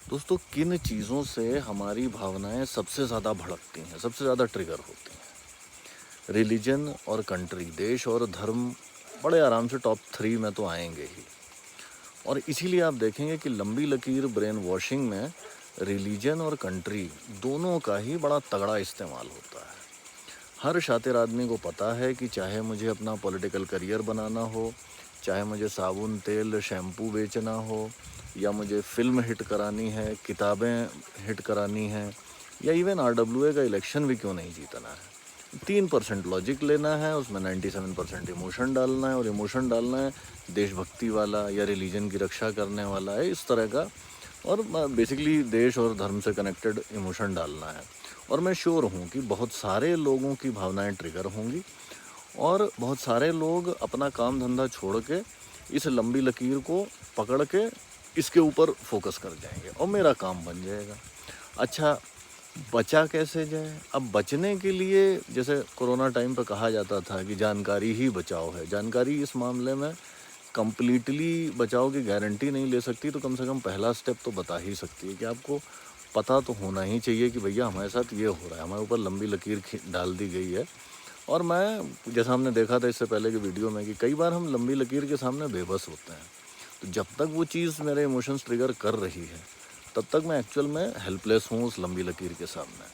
दोस्तों, किन चीज़ों से हमारी भावनाएं सबसे ज़्यादा भड़कती हैं, सबसे ज़्यादा ट्रिगर होती हैं? रिलीजन और कंट्री, देश और धर्म बड़े आराम से टॉप 3 में तो आएंगे ही। और इसीलिए आप देखेंगे कि लंबी लकीर ब्रेन वॉशिंग में रिलीजन और कंट्री दोनों का ही बड़ा तगड़ा इस्तेमाल होता है। हर शातिर आदमी को पता है कि चाहे मुझे अपना पॉलिटिकल करियर बनाना हो, चाहे मुझे साबुन, तेल, शैम्पू बेचना हो, या मुझे फ़िल्म हिट करानी है, किताबें हिट करानी हैं, या इवन आरडब्ल्यूए का इलेक्शन भी क्यों नहीं जीतना है। 3% लॉजिक लेना है, उसमें 97% इमोशन डालना है, और इमोशन डालना है देशभक्ति वाला या रिलीजन की रक्षा करने वाला है, इस तरह का। और बेसिकली देश और धर्म से कनेक्टेड इमोशन डालना है। और मैं श्योर हूँ कि बहुत सारे लोगों की भावनाएं ट्रिगर होंगी, और बहुत सारे लोग अपना काम धंधा छोड़ के इस लंबी लकीर को पकड़ के इसके ऊपर फोकस कर जाएंगे और मेरा काम बन जाएगा। अच्छा, बचा कैसे जाए? अब बचने के लिए, जैसे कोरोना टाइम पे कहा जाता था कि जानकारी ही बचाओ है, जानकारी इस मामले में कंप्लीटली बचाव की गारंटी नहीं ले सकती, तो कम से कम पहला स्टेप तो बता ही सकती है कि आपको पता तो होना ही चाहिए कि भैया हमारे साथ ये हो रहा है, हमारे ऊपर लंबी लकीर डाल दी गई है। और मैं, जैसा हमने देखा था इससे पहले के वीडियो में, कि कई बार हम लंबी लकीर के सामने बेबस होते हैं। तो जब तक वो चीज़ मेरे इमोशंस ट्रिगर कर रही है, तब तक मैं एक्चुअल में हेल्पलेस हूँ उस लंबी लकीर के सामने।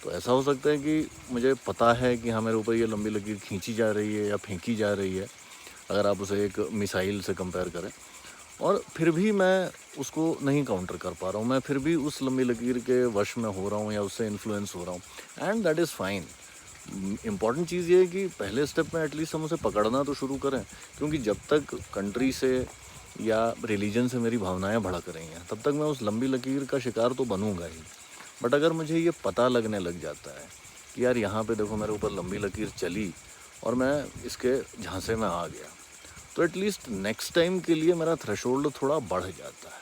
तो ऐसा हो सकता है कि मुझे पता है कि हाँ, मेरे ऊपर ये लंबी लकीर खींची जा रही है या फेंकी जा रही है, अगर आप उसे एक मिसाइल से कंपेयर करें, और फिर भी मैं उसको नहीं काउंटर कर पा रहा हूँ, मैं फिर भी उस लंबी लकीर के वश में हो रहा हूँ या उससे इन्फ्लुएंस हो रहा हूँ, and that is fine. Important चीज़ ये है कि पहले स्टेप में एटलीस्ट हम उसे पकड़ना तो शुरू करें, क्योंकि जब तक कंट्री से या रिलीजन से मेरी भावनाएं भड़क रही हैं, तब तक मैं उस लंबी लकीर का शिकार तो बनूंगा ही। बट अगर मुझे ये पता लगने लग जाता है कि यार यहाँ पे देखो मेरे ऊपर लंबी लकीर चली और मैं इसके झांसे में आ गया, तो एटलीस्ट नेक्स्ट टाइम के लिए मेरा थ्रेशोल्ड थोड़ा बढ़ जाता है।